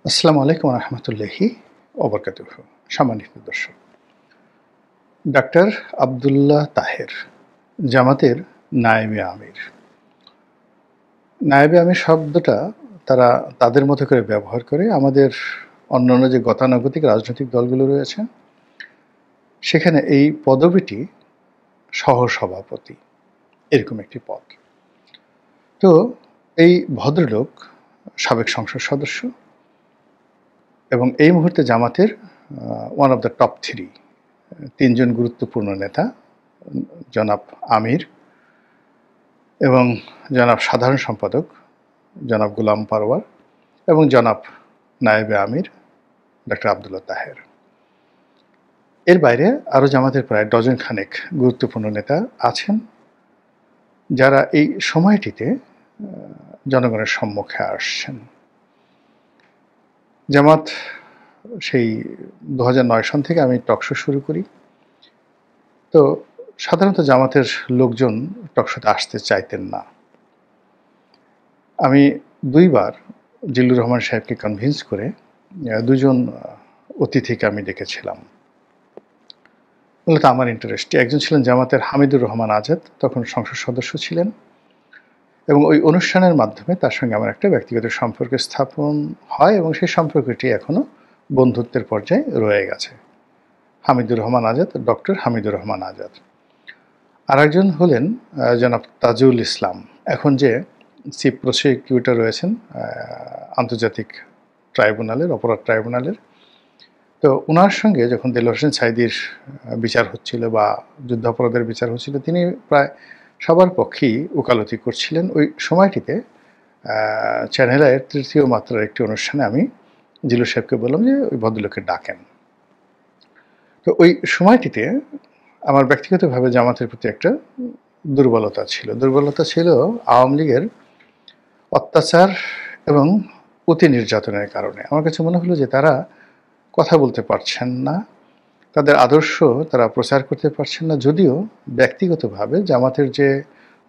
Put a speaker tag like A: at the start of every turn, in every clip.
A: আসসালামু আলাইকুম রহমতুল্লাহি ওবরকাতুহ। সম্মানিত দর্শক, ডাক্তার আবদুল্লাহ তাহের জামাতের নায়েবে আমির। নায়েবে আমির শব্দটা তারা তাদের মতো করে ব্যবহার করে। আমাদের অন্যান্য যে গতানুগতিক রাজনৈতিক দলগুলো রয়েছে সেখানে এই পদবিটি সহসভাপতি, এরকম একটি পদ। তো এই ভদ্রলোক সাবেক সংসদ সদস্য এবং এই মুহূর্তে জামাতের one of the top three, তিনজন গুরুত্বপূর্ণ নেতা, জনাব আমির এবং জনাব সাধারণ সম্পাদক জনাব গোলাম পারওয়ার এবং জনাব নায়েবে আমির ডাক্তার আবদুল্লাহ তাহের। এর বাইরে আরও জামাতের প্রায় ডজন খানেক গুরুত্বপূর্ণ নেতা আছেন যারা এই সময়টিতে জনগণের সম্মুখে আসছেন। জামাত সেই 2009 সন থেকে আমি টকশো শুরু করি। তো সাধারণত জামাতের লোকজন টকশোতে আসতে চাইতেন না। আমি দুইবার জিল্লুর রহমান সাহেবকে কনভিন্স করে দুজন অতিথিকে আমি ডেকেছিলাম। মূলত আমার ইন্টারেস্টে একজন ছিলেন জামাতের হামিদুর রহমান আজাদ, তখন সংসদ সদস্য ছিলেন, এবং ওই অনুষ্ঠানের মাধ্যমে তার সঙ্গে আমার একটা ব্যক্তিগত সম্পর্ক স্থাপন হয় এবং সেই সম্পর্কটি এখনও বন্ধুত্বের পর্যায়ে রয়ে গেছে। হামিদুর রহমান আজাদ, ডক্টর হামিদুর রহমান আজাদ। আর একজন হলেন জনাব তাজুল ইসলাম, এখন যে চিফ প্রসিকিউটর রয়েছেন আন্তর্জাতিক ট্রাইব্যুনালের, অপরাধ ট্রাইব্যুনালের। তো ওনার সঙ্গে যখন দেলোয়ার হোসেন সাঈদীর বিচার হচ্ছিল বা যুদ্ধাপরাধের বিচার হচ্ছিল, তিনি প্রায় সবার পক্ষেই ওকালতি করছিলেন। ওই সময়টিতে চ্যানেল আইয়ের তৃতীয় মাত্রার একটি অনুষ্ঠানে আমি জিল্লুর সাহেবকে বললাম যে ওই ভদ্রলোককে ডাকেন। তো ওই সময়টিতে আমার ব্যক্তিগতভাবে জামাতের প্রতি একটা দুর্বলতা ছিল আওয়ামী লীগের অত্যাচার এবং অতি নির্যাতনের কারণে। আমার কাছে মনে হলো যে তারা কথা বলতে পারছেন না, তাদের আদর্শ তারা প্রচার করতে পারছেন না। যদিও ব্যক্তিগতভাবে জামাতের যে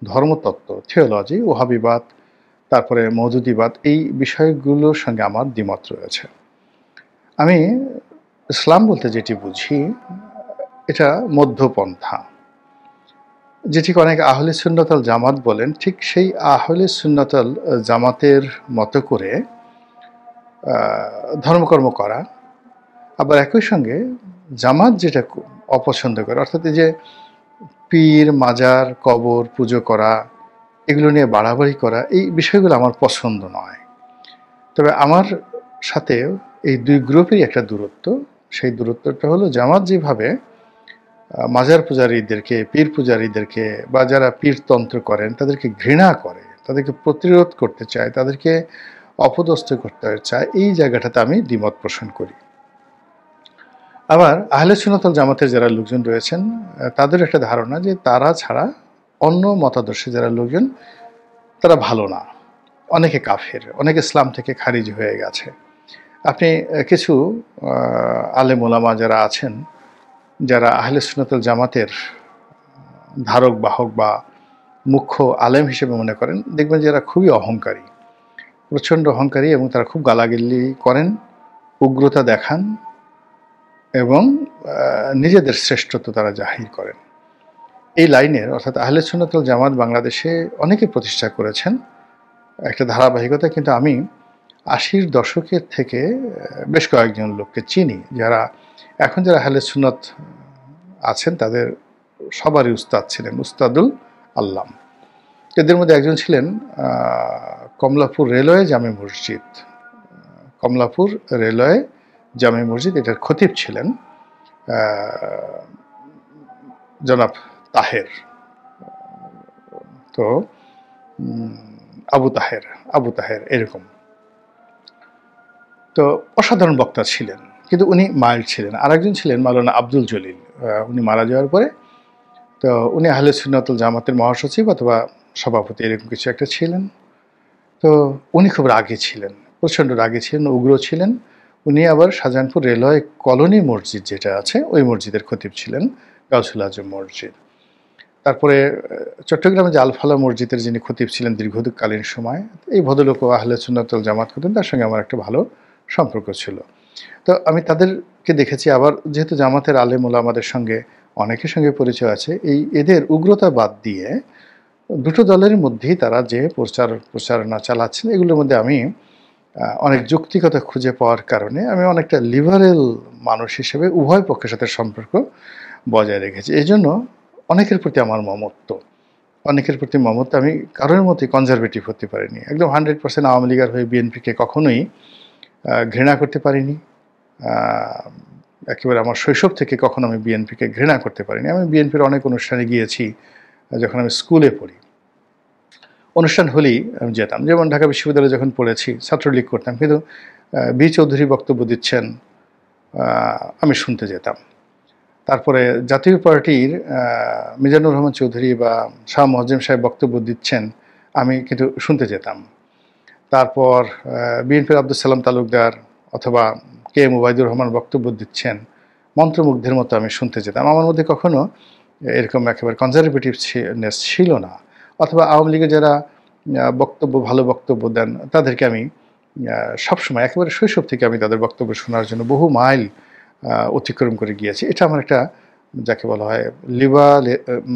A: ধর্মতত্ত্ব, থিওলজি, ওহাবিবাদ, তারপরে মওদুদিবাদ, এই বিষয়গুলোর সঙ্গে আমার দ্বিমত রয়েছে। আমি ইসলাম বলতে যেটি বুঝি এটা মধ্যপন্থা, যেটিকে অনেক আহলে সুন্নাত আল জামাত বলেন। ঠিক সেই আহলে সুন্নাত আল জামাতের মতো করে ধর্মকর্ম করা, আবার একই সঙ্গে জামাত যেটা অপছন্দ করে, অর্থাৎ এই যে পীর, মাজার, কবর পুজো করা, এগুলো নিয়ে বাড়াবাড়ি করা, এই বিষয়গুলো আমার পছন্দ নয়। তবে আমার সাথে এই দুই গ্রুপেরই একটা দূরত্ব। সেই দূরত্বটা হলো জামাত যেভাবে মাজার পূজারীদেরকে, পীর পূজারীদেরকে বা যারা পীরতন্ত্র করেন তাদেরকে ঘৃণা করে, তাদেরকে প্রতিরোধ করতে চায়, তাদেরকে অপদস্থ করতে চায়, এই জায়গাটাতে আমি দ্বিমত পোষণ করি। আবার আহলে সুন্নাত ওয়াল জামাতের যারা লোকজন রয়েছেন তাদের একটা ধারণা যে তারা ছাড়া অন্য মতাদর্শে যারা লোকজন তারা ভালো না, অনেকে কাফের, অনেকে ইসলাম থেকে খারিজ হয়ে গেছে। আপনি কিছু আলেম ওলামা যারা আছেন, যারা আহলে সুন্নাত ওয়াল জামাতের ধারক বাহক বা মুখ্য আলেম হিসেবে মনে করেন, দেখবেন যে এরা খুবই অহংকারী, প্রচণ্ড অহংকারী, এবং তারা খুব গালাগালি করেন, উগ্রতা দেখান এবং নিজেদের শ্রেষ্ঠত্ব তারা জাহির করেন। এই লাইনের, অর্থাৎ আহলে সুন্নাত ওয়াল জামাত বাংলাদেশে অনেকে প্রতিষ্ঠা করেছেন একটা ধারাবাহিকতা, কিন্তু আমি 80-র দশকের থেকে বেশ কয়েকজন লোককে চিনি যারা এখন যারা আহলে সুন্নাত আছেন, তাদের সবারই উস্তাদ ছিলেন উস্তাদুল আল্লাম। এদের মধ্যে একজন ছিলেন কমলাপুর রেলওয়ে জামে মসজিদ, কমলাপুর রেলওয়ে জামে মসজিদ, এটার খতিব ছিলেন জনাব তাহের। তো আবু তাহের এরকম। তো অসাধারণ বক্তা ছিলেন, কিন্তু উনি মাইল্ড ছিলেন। আরেকজন ছিলেন মাওলানা আব্দুল জলিল, উনি মারা যাওয়ার পরে। তো উনি আহলে সুন্নাত ওয়াল জামাতের মহাসচিব অথবা সভাপতি, এরকম কিছু একটা ছিলেন। তো উনি খুব রাগী ছিলেন, প্রচণ্ড রাগী ছিলেন, উগ্র ছিলেন। উনি আবার শাহজাহানপুর রেলওয়ে কলোনি মসজিদ যেটা আছে, ওই মসজিদের খতিব ছিলেন, গাউসুল আজম মসজিদ। তারপরে চট্টগ্রামে যে আলফালা মসজিদের যিনি খতিব ছিলেন দীর্ঘকালীন সময়, এই ভদ্রলোক আহলে সুন্নাত ওয়াল জামাত করতেন, তার সঙ্গে আমার একটা ভালো সম্পর্ক ছিল। তো আমি তাদেরকে দেখেছি, আবার যেহেতু জামাতের আলেম ওলামাদের সঙ্গে অনেকের সঙ্গে পরিচয় আছে, এদের উগ্রতা বাদ দিয়ে দুটো দলের মধ্যেই তারা যে প্রচারণা চালাচ্ছেন, এগুলোর মধ্যে আমি অনেক যৌক্তিকতা খুঁজে পাওয়ার কারণে আমি অনেকটা লিবারেল মানুষ হিসেবে উভয় পক্ষের সাথে সম্পর্ক বজায় রেখেছি। এজন্য অনেকের প্রতি আমার মমত্ব, অনেকের প্রতি মমত্ব। আমি কারোর মতোই কনজারভেটিভ হতে পারিনি। একদম 100% আওয়ামী লীগের হয়ে বিএনপিকে কখনোই ঘৃণা করতে পারিনি। একেবারে আমার শৈশব থেকে কখনো আমি বিএনপিকে ঘৃণা করতে পারিনি। আমি বিএনপির অনেক অনুষ্ঠানে গিয়েছি যখন আমি স্কুলে পড়ি। অনুষ্ঠান হলেই আমি যেতাম। যেমন ঢাকা বিশ্ববিদ্যালয়ে যখন পড়েছি ছাত্রলীগ করতাম, কিন্তু বি চৌধুরী বক্তব্য দিচ্ছেন, আমি শুনতে যেতাম। তারপরে জাতীয় পার্টির মিজানুর রহমান চৌধুরী বা শাহ মোয়াজ্জেম সাহেব বক্তব্য দিচ্ছেন, আমি কিন্তু শুনতে যেতাম। তারপর বিএনপির আব্দুল সালাম তালুকদার অথবা কে এম ওবায়দুর রহমান বক্তব্য দিচ্ছেন, মন্ত্রমুগ্ধের মতো আমি শুনতে যেতাম। আমার মধ্যে কখনো এরকম একেবারে কনজারভেটিভনেস ছিল না। অথবা আওয়ামী লীগের যারা ভালো বক্তব্য দেন, তাদেরকে আমি সবসময় একেবারে শৈশব থেকে আমি তাদের বক্তব্য শোনার জন্য বহু মাইল অতিক্রম করে গিয়েছি। এটা আমার একটা, যাকে বলা হয়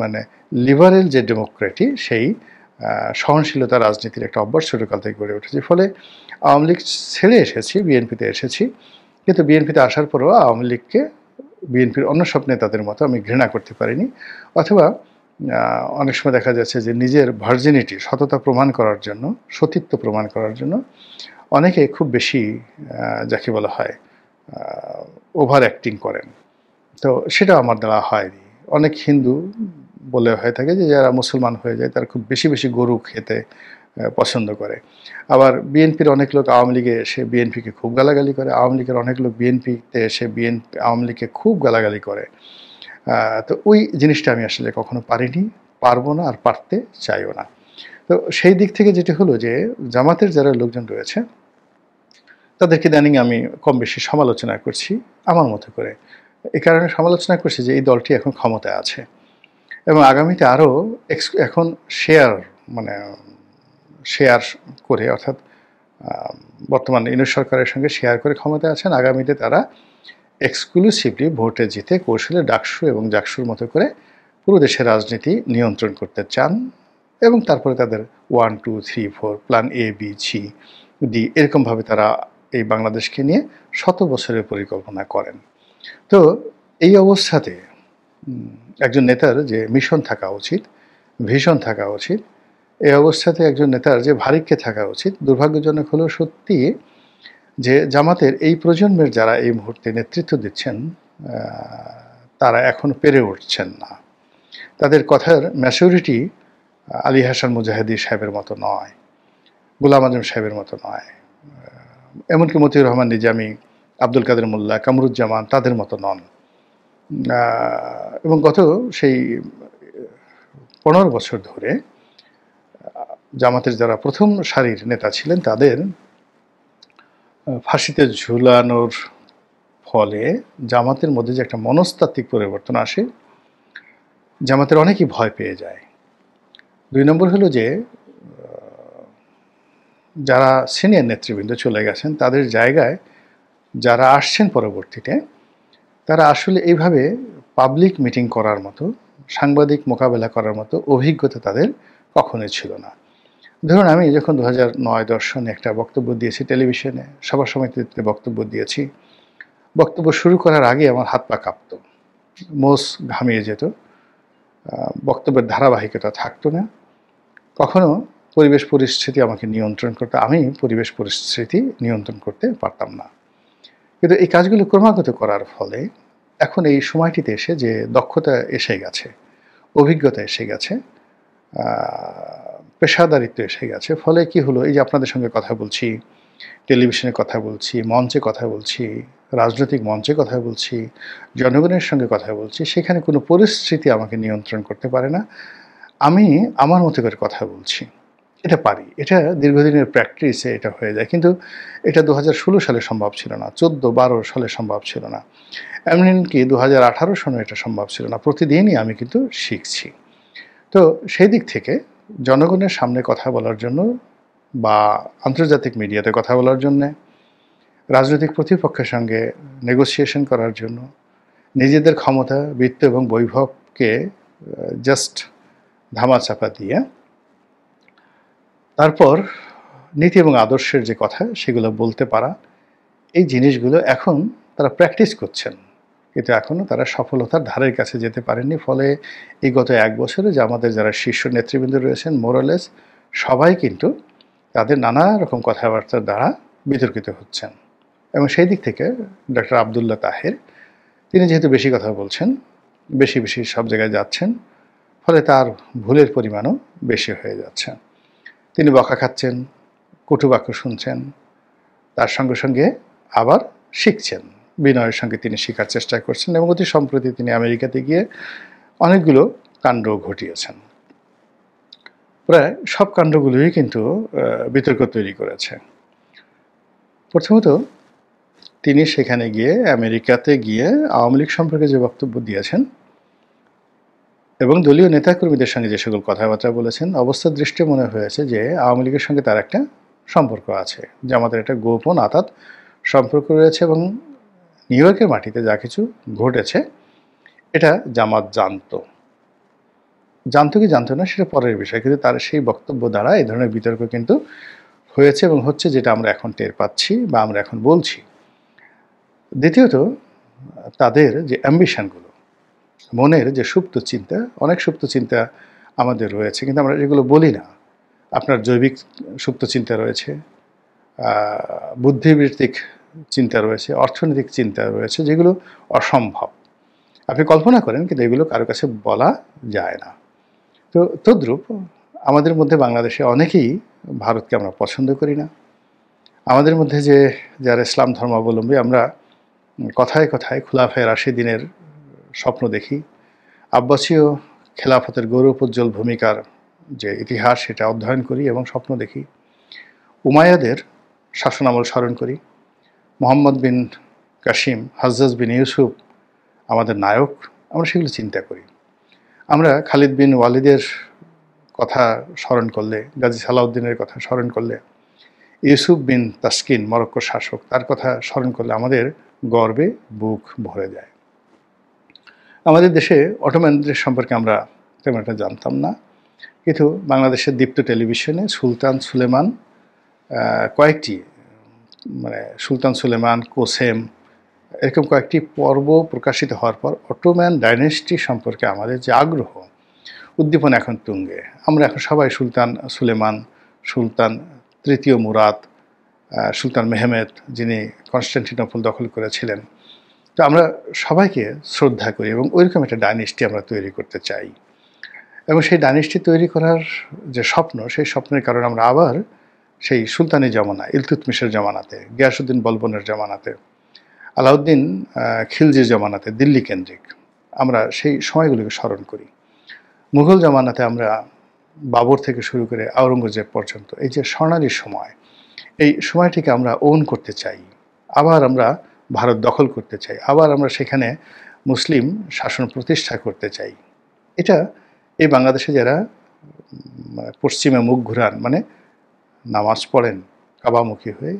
A: মানে লিবারেল যে ডেমোক্রেটি, সেই সহনশীলতা রাজনীতির একটা অভ্যাস ছোটকাল থেকে গড়ে উঠেছে। ফলে আওয়ামী লীগ ছেড়ে এসেছি, বিএনপিতে এসেছি, কিন্তু বিএনপিতে আসার পরেও আওয়ামী লীগকে বিএনপির অন্য সব নেতাদের মতো আমি ঘৃণা করতে পারিনি। অথবা অনেক সময় দেখা যাচ্ছে যে নিজের ভার্জিনিটি, সততা প্রমাণ করার জন্য, সতীত্ব প্রমাণ করার জন্য অনেকে খুব বেশি যাকে বলা হয় ওভার অ্যাক্টিং করেন। তো সেটা আমার দ্বারা হয়নি। অনেক হিন্দু বলে হয়ে থাকে যে যারা মুসলমান হয়ে যায় তারা খুব বেশি বেশি গরু খেতে পছন্দ করে। আবার বিএনপির অনেক লোক আওয়ামী লীগে এসে বিএনপিকে খুব গালাগালি করে, আওয়ামী লীগের অনেক লোক বিএনপিতে এসে আওয়ামী লীগকে খুব গালাগালি করে। তো ওই জিনিসটা আমি আসলে কখনো পারিনি, পারবো না, আর পারতে চাইও না। তো সেই দিক থেকে যেটা হলো যে জামাতের যারা লোকজন রয়েছে তাদেরকে ইদানিং আমি কম বেশি সমালোচনা করছি আমার মতো করে। এই কারণে সমালোচনা করছি যে এই দলটি এখন ক্ষমতায় আছে এবং আগামীতে আরও এখন মানে শেয়ার করে, অর্থাৎ বর্তমান ইউনিট সরকারের সঙ্গে শেয়ার করে ক্ষমতায় আছেন। আগামীতে তারা এক্সক্লুসিভলি ভোটে জিতে কৌশলে ডাকসু এবং জাকসুর মতো করে পুরো দেশের রাজনীতি নিয়ন্ত্রণ করতে চান এবং তারপরে তাদের 1, 2, 3, 4 plan A, B, C, D এরকমভাবে তারা এই বাংলাদেশকে নিয়ে 100 বছরের পরিকল্পনা করেন। তো এই অবস্থাতে একজন নেতার যে মিশন থাকা উচিত, ভিশন থাকা উচিত, এই অবস্থাতে একজন নেতার যে ভারিক্যে থাকা উচিত, দুর্ভাগ্যজনক হলেও সত্যি যে জামাতের এই প্রজন্মের যারা এই মুহূর্তে নেতৃত্ব দিচ্ছেন তারা এখনো পেরে উঠছেন না। তাদের কথার ম্যাচুরিটি আলী হাসান মুজাহিদি সাহেবের মতো নয়, গোলাম আজম সাহেবের মতো নয়, এমনকি মতিউর রহমান নিজামী, আব্দুল কাদের মোল্লা, কামরুজ্জামান তাদের মতো নন। এবং গত সেই 15 বছর ধরে জামাতের যারা প্রথম সারির নেতা ছিলেন তাদের ফাঁসিতে ঝুলানোর ফলে জামাতের মধ্যে যে একটা মনস্তাত্ত্বিক পরিবর্তন আসে, জামাতের অনেকেই ভয় পেয়ে যায়। 2 নম্বর হলো যে যারা সিনিয়র নেতৃবৃন্দ চলে গেছেন তাদের জায়গায় যারা আসছেন পরবর্তীতে, তারা আসলে এইভাবে পাবলিক মিটিং করার মতো, সাংবাদিক মোকাবেলা করার মতো অভিজ্ঞতা তাদের কখনোই ছিল না। ধরুন আমি যখন 2009-10 সনে একটা বক্তব্য দিয়েছি টেলিভিশনে, সভা সমিতিতে বক্তব্য দিয়েছি, বক্তব্য শুরু করার আগে আমার হাত পা কাঁপতো, মোষ ঘামিয়ে যেত, বক্তব্যের ধারাবাহিকতা থাকতো না। কখনো পরিবেশ পরিস্থিতি আমাকে নিয়ন্ত্রণ করতে, আমি পরিবেশ পরিস্থিতি নিয়ন্ত্রণ করতে পারতাম না। কিন্তু এই কাজগুলো ক্রমাগত করার ফলে এখন এই সময়টিতে এসে যে দক্ষতা এসে গেছে, অভিজ্ঞতা এসে গেছে, পেশাদারিত্ব এসে গেছে, ফলে কি হলো, এই যে আপনাদের সঙ্গে কথা বলছি, টেলিভিশনে কথা বলছি, মঞ্চে কথা বলছি, রাজনৈতিক মঞ্চে কথা বলছি, জনগণের সঙ্গে কথা বলছি, সেখানে কোনো পরিস্থিতি আমাকে নিয়ন্ত্রণ করতে পারে না। আমি আমার মতো করে কথা বলছি, এটা পারি, এটা দীর্ঘদিনের প্র্যাকটিসে এটা হয়ে যায়। কিন্তু এটা 2016 সালে সম্ভব ছিল না, 14-12 সালে সম্ভব ছিল না, এমনকি 2018 সনে এটা সম্ভব ছিল না। প্রতিদিনই আমি কিন্তু শিখছি। তো সেই দিক থেকে জনগণের সামনে কথা বলার জন্য বা আন্তর্জাতিক মিডিয়াতে কথা বলার জন্যে, রাজনৈতিক প্রতিপক্ষের সঙ্গে নেগোসিয়েশন করার জন্য নিজেদের ক্ষমতা, বৃত্ত এবং বৈভবকে জাস্ট ধামাচাপা দিয়ে তারপর নীতি এবং আদর্শের যে কথা সেগুলো বলতে পারা, এই জিনিসগুলো এখন তারা প্র্যাকটিস করছেন, কিন্তু এখনও তারা সফলতার ধারের কাছে যেতে পারেননি। ফলে এই গত 1 বছরে যে আমাদের যারা শীর্ষ নেতৃবৃন্দ রয়েছেন মোরালেস সবাই কিন্তু তাদের নানা রকম কথাবার্তার দ্বারা বিতর্কিত হচ্ছেন। এবং সেই দিক থেকে ডক্টর আবদুল্লাহ তাহের তিনি যেহেতু বেশি কথা বলছেন, বেশি বেশি সব জায়গায় যাচ্ছেন, ফলে তার ভুলের পরিমাণও বেশি হয়ে যাচ্ছে। তিনি বকা খাচ্ছেন, কটুবাক্য শুনছেন, তার সঙ্গে সঙ্গে আবার শিখছেন, বিনয়ের সঙ্গে তিনি শেখার চেষ্টা করছেন এবং অতি সম্প্রতি তিনি আমেরিকাতে গিয়ে অনেকগুলো কাণ্ড ঘটিয়েছেন। প্রায় সব কাণ্ডগুলোই কিন্তু বিতর্ক তৈরি করেছে। প্রথমত তিনি সেখানে গিয়ে আমেরিকাতে গিয়ে আওয়ামী লীগ সম্পর্কে যে বক্তব্য দিয়েছেন এবং দলীয় নেতাকর্মীদের সঙ্গে যে সকল কথাবার্তা বলেছেন, অবস্থার দৃষ্টি মনে হয়েছে যে আওয়ামী লীগের সঙ্গে তার একটা সম্পর্ক আছে, যে আমাদের একটা গোপন আতাত সম্পর্ক রয়েছে এবং নিউ ইয়র্কের মাটিতে যা কিছু ঘটেছে এটা জামাত জানতো কি জানতো না সেটা পরের বিষয়, কিন্তু তার সেই বক্তব্য দ্বারা এই ধরনের বিতর্ক কিন্তু হয়েছে এবং হচ্ছে, যেটা আমরা এখন টের পাচ্ছি বা আমরা এখন বলছি। দ্বিতীয়ত তাদের যে অ্যাম্বিশনগুলো, মনের যে সুপ্ত চিন্তা, অনেক সুপ্ত চিন্তা আমাদের রয়েছে কিন্তু আমরা এগুলো বলি না। আপনার জৈবিক সুপ্ত চিন্তা রয়েছে, বুদ্ধিবৃত্তিক চিন্তা রয়েছে, অর্থনৈতিক চিন্তা রয়েছে, যেগুলো অসম্ভব, আপনি কল্পনা করেন কিন্তু এগুলো কারো কাছে বলা যায় না। তো তদ্রূপ আমাদের মধ্যে বাংলাদেশে অনেকেই ভারতকে আমরা পছন্দ করি না। আমাদের মধ্যে যে যারা ইসলাম ধর্মাবলম্বী, আমরা কথায় কথায় খুলাফায়ে রাশিদিনের স্বপ্ন দেখি, আব্বাসীয় খেলাফতের গৌরবোজ্জ্বল ভূমিকার যে ইতিহাস সেটা অধ্যয়ন করি এবং স্বপ্ন দেখি, উমাইয়াদের শাসনামল স্মরণ করি, মোহাম্মদ বিন কাসিম, হাজ্জাজ বিন ইউসুফ আমাদের নায়ক, আমরা সেগুলো চিন্তা করি। আমরা খালিদ বিন ওয়ালিদের কথা স্মরণ করলে, গাজী সালাউদ্দিনের কথা স্মরণ করলে, ইউসুফ বিন তাসকিন মরক্কোর শাসক, তার কথা স্মরণ করলে আমাদের গর্বে বুক ভরে যায়। আমাদের দেশে অটোম্যানদের সম্পর্কে আমরা তেমন একটা জানতাম না, কিন্তু বাংলাদেশের দীপ্ত টেলিভিশনে সুলতান সুলেমান কয়েকটি সুলতান সুলেমান, কোসেম এরকম কয়েকটি পর্ব প্রকাশিত হওয়ার পর অটোম্যান ডাইনেস্টি সম্পর্কে আমাদের যে আগ্রহ, উদ্দীপনা এখন তুঙ্গে। আমরা এখন সবাই সুলতান সুলেমান, সুলতান তৃতীয় মুরাদ, সুলতান মেহমেদ যিনি কনস্টান্টিনোপল দখল করেছিলেন, তো আমরা সবাইকে শ্রদ্ধা করি এবং ওইরকম একটা ডাইনেস্টি আমরা তৈরি করতে চাই। এবং সেই ডাইনেস্টি তৈরি করার যে স্বপ্ন, সেই স্বপ্নের কারণে আমরা আবার সেই সুলতানি জমানা, ইলতুৎমিশের জমানাতে, গিয়াসউদ্দিন বলবনের জমানাতে, আলাউদ্দিন খিলজির জমানাতে, দিল্লি কেন্দ্রিক আমরা সেই সময়গুলোকে স্মরণ করি। মুঘল জমানাতে আমরা বাবর থেকে শুরু করে আওরঙ্গজেব পর্যন্ত এই যে স্বর্ণালী সময়, এই সময়টিকে আমরা ওন করতে চাই। আবার আমরা ভারত দখল করতে চাই, আবার আমরা সেখানে মুসলিম শাসন প্রতিষ্ঠা করতে চাই। এটা এই বাংলাদেশে যারা পশ্চিমে মুখ ঘুরান, নামাজ পড়েন কাবামুখী হয়ে,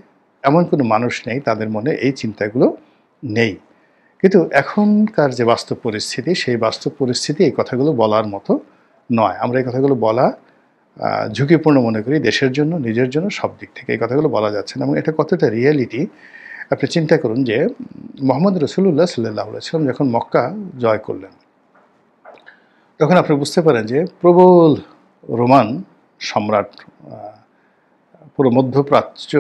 A: এমন কোনো মানুষ নেই তাদের মনে এই চিন্তাগুলো নেই। কিন্তু এখনকার যে বাস্তব পরিস্থিতি, সেই বাস্তব পরিস্থিতি এই কথাগুলো বলার মতো নয়। আমরা এই কথাগুলো বলা ঝুঁকিপূর্ণ মনে করি, দেশের জন্য, নিজের জন্য, সব দিক থেকে এই কথাগুলো বলা যাচ্ছে না। এবং এটা কতটা রিয়েলিটি আপনি চিন্তা করুন যে মুহাম্মদ রাসূলুল্লাহ সাল্লাল্লাহু আলাইহি ওয়াসাল্লাম যখন মক্কা জয় করলেন, তখন আপনি বুঝতে পারেন যে প্রবল রোমান সম্রাট, পুরো মধ্যপ্রাচ্য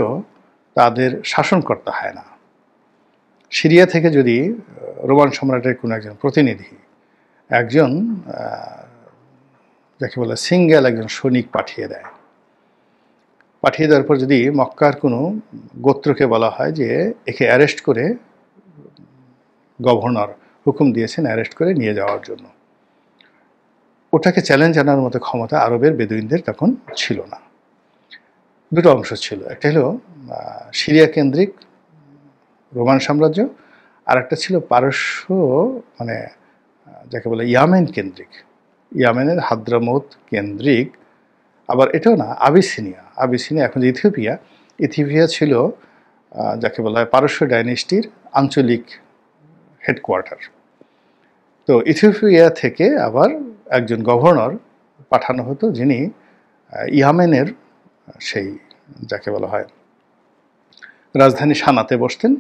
A: তাদের শাসনকর্তা হয় না। সিরিয়া থেকে যদি রোমান সম্রাটের কোনো একজন প্রতিনিধি, একজন যাকে বলে সিঙ্গেল একজন সৈনিক পাঠিয়ে দেওয়ার পর যদি মক্কার কোনো গোত্রকে বলা হয় যে একে অ্যারেস্ট করে, গভর্নর হুকুম দিয়েছেন অ্যারেস্ট করে নিয়ে যাওয়ার জন্য, ওটাকে চ্যালেঞ্জ জানার মতো ক্ষমতা আরবের বেদুইনদের তখন ছিল না। দুটো অংশ ছিল, একটা হলো সিরিয়া কেন্দ্রিক রোমান সাম্রাজ্য, আর একটা ছিল পারস্য, যাকে বলে ইয়ামেন কেন্দ্রিক, ইয়ামেনের হাদ্রামৌত কেন্দ্রিক, আবার এটাও না, আবিসিনিয়া এখন যে ইথিওপিয়া ছিল যাকে বলা হয় পারস্য ডাইনেস্টির আঞ্চলিক হেডকোয়ার্টার। তো ইথিওপিয়া থেকে আবার একজন গভর্নর পাঠানো হতো, যিনি ইয়ামেনের সেই যাকে বলা হয় রাজধানী সানাতে বসতেন।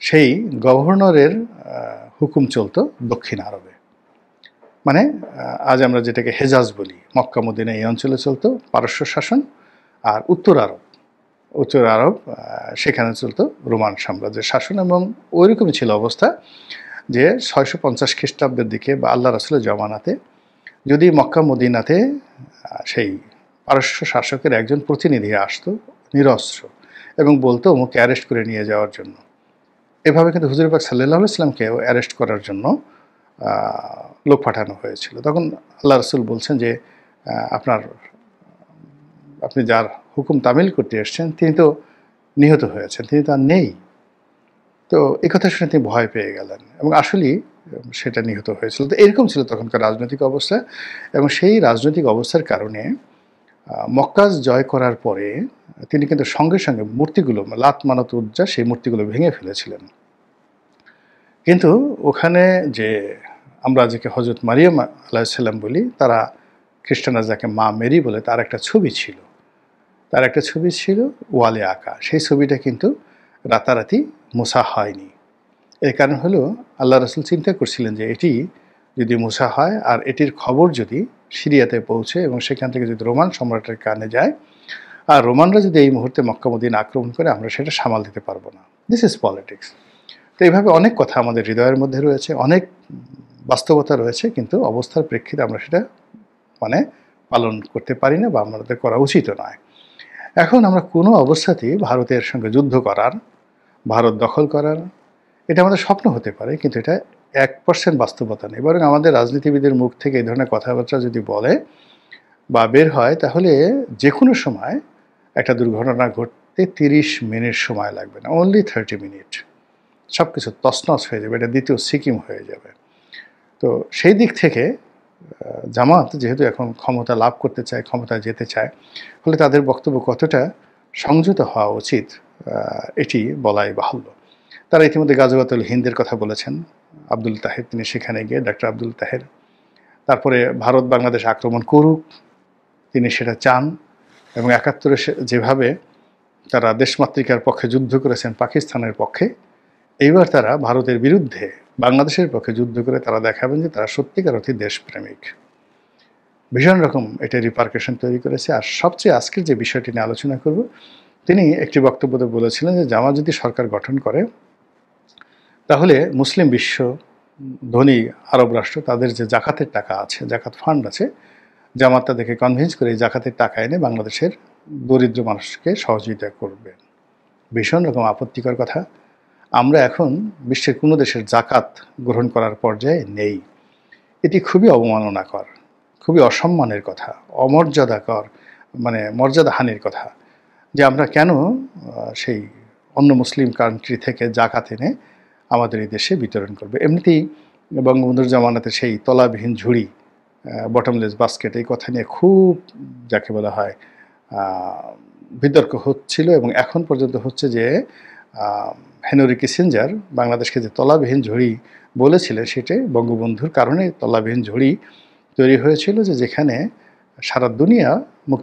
A: সেই গভর্নরের হুকুম চলতো দক্ষিণ আরবে, মানে আজ আমরা যেটাকে হেজাজ বলি, মক্কা মদিনা এই অঞ্চলে চলতো পারস্য শাসন। আর উত্তর আরব সেখানে চলতো রোমান সাম্রাজ্যের শাসন। এবং ওইরকমই ছিল অবস্থা যে 650 খ্রিস্টাব্দের দিকে বা আল্লাহ রাসূলের জমানাতে যদি মক্কা মদিনাতে সেই পারস্য শাসকের একজন প্রতিনিধি আসতো নিরস্ত্র এবং বলতো ওকে অ্যারেস্ট করে নিয়ে যাওয়ার জন্য, এভাবে কিন্তু হুজুর পাক সাল্লাল্লাহু আলাইহি ওয়াসাল্লামকেও অ্যারেস্ট করার জন্য লোক পাঠানো হয়েছিল। তখন আল্লাহ রাসূল বলছেন যে আপনি যার হুকুম তামিল করতে এসেছেন তিনি তো নিহত হয়েছেন, তিনি তো আর নেই। তো এই কথা শুনে তিনি ভয় পেয়ে গেলেন এবং আসলেই সেটা নিহত হয়েছিল। তো এরকম ছিল তখনকার রাজনৈতিক অবস্থা। এবং সেই রাজনৈতিক অবস্থার কারণে মক্কা জয় করার পরে তিনি কিন্তু সঙ্গে সঙ্গে মূর্তিগুলো লাত মানত উজ্জা সেই মূর্তিগুলো ভেঙে ফেলেছিলেন। কিন্তু ওখানে যে আমরা যাকে হযরত মারিয়াম আলাইহিস সালাম বলি, তারা খ্রিস্টানরা যাকে মা মেরি বলে, তার একটা ছবি ছিল ওয়ালে আঁকা। সেই ছবিটা কিন্তু রাতারাতি মোছা হয়নি। এর কারণ হলো আল্লাহ রাসূল চিন্তা করছিলেন যে এটি যদি মোছা হয় আর এটির খবর যদি সিরিয়াতে পৌঁছে এবং সেখান থেকে যদি রোমান সম্রাটের কানে যায়, আর রোমানরা যদি এই মুহূর্তে মক্কা মদিনা আক্রমণ করে, আমরা সেটা সামাল দিতে পারবো না। This is politics. তো এইভাবে অনেক কথা আমাদের হৃদয়ের মধ্যে রয়েছে, অনেক বাস্তবতা রয়েছে, কিন্তু অবস্থার প্রেক্ষিতে আমরা সেটা পালন করতে পারি না বা আমাদের করা উচিতও নয়। এখন আমরা কোনো অবস্থাতেই ভারতের সঙ্গে যুদ্ধ করার, ভারত দখল করার, এটা আমাদের স্বপ্ন হতে পারে, কিন্তু এটা 1% বাস্তবতা নেই। বরং আমাদের রাজনীতিবিদের মুখ থেকে এই ধরনের কথাবার্তা যদি বলে বা বের হয়, তাহলে যে কোনো সময় একটা দুর্ঘটনা ঘটতে 30 মিনিট সময় লাগবে না, অনলি 30 মিনিট। সব কিছু তছনছ হয়ে যাবে, এটা দ্বিতীয় সিকিম হয়ে যাবে। তো সেই দিক থেকে জামাত যেহেতু এখন ক্ষমতা লাভ করতে চায়, ক্ষমতায় যেতে চায়, ফলে তাদের বক্তব্য কতটা সংযত হওয়া উচিত এটি বলাই বাহুল্য। তারা ইতিমধ্যে গাজওয়াতুল হিন্দের কথা বলেছেন, আব্দুল তাহের তিনি সেখানে গিয়ে, ডক্টর আব্দুল তাহের। তারপরে ভারত বাংলাদেশ আক্রমণ করুক তিনি সেটা চান, এবং 71-এ যেভাবে তারা দেশমাতৃকার পক্ষে যুদ্ধ করেছেন পাকিস্তানের পক্ষে, এইবার তারা ভারতের বিরুদ্ধে বাংলাদেশের পক্ষে যুদ্ধ করে তারা দেখাবেন যে তারা সত্যিকার অর্থে দেশপ্রেমিক। ভীষণ রকম এটা রিপারকেশন তৈরি করেছে। আর সবচেয়ে আজকের যে বিষয়টি নিয়ে আলোচনা করব, তিনি একটি বক্তব্যতে বলেছিলেন যে জামাত যদি সরকার গঠন করে, তাহলে মুসলিম বিশ্ব, ধনী আরব রাষ্ট্র, তাদের যে জাকাতের টাকা আছে, জাকাত ফান্ড আছে, জামাত তাদেরকে কনভিন্স করে এই জাকাতের টাকা এনে বাংলাদেশের দরিদ্র মানুষকে সহযোগিতা করবে। ভীষণ রকম আপত্তিকর কথা। আমরা এখন বিশ্বের কোনো দেশের জাকাত গ্রহণ করার পর্যায়ে নেই। এটি খুবই অবমাননাকর, খুবই অসম্মানের কথা, অমর্যাদাকর, মর্যাদাহানির কথা, যে আমরা কেন সেই অন্য মুসলিম কান্ট্রি থেকে জাকাত এনে আমাদের এই দেশে বিতরণ করবে। এমনিতেই বঙ্গবন্ধুর জামানাতে সেই তলাবিহীন ঝুড়ি, বটমলেস বাস্কেট, এই কথা নিয়ে খুব যাকে বলা হয় বিতর্ক হচ্ছিল, এবং এখন পর্যন্ত হচ্ছে যে হেনরি কিসিঞ্জার বাংলাদেশকে যে তলাবিহীন ঝুড়ি বলেছিলেন, সেটাই বঙ্গবন্ধুর কারণে তলাবিহীন ঝুড়ি তৈরি হয়েছিল, যেখানে সারা দুনিয়া মুক্তি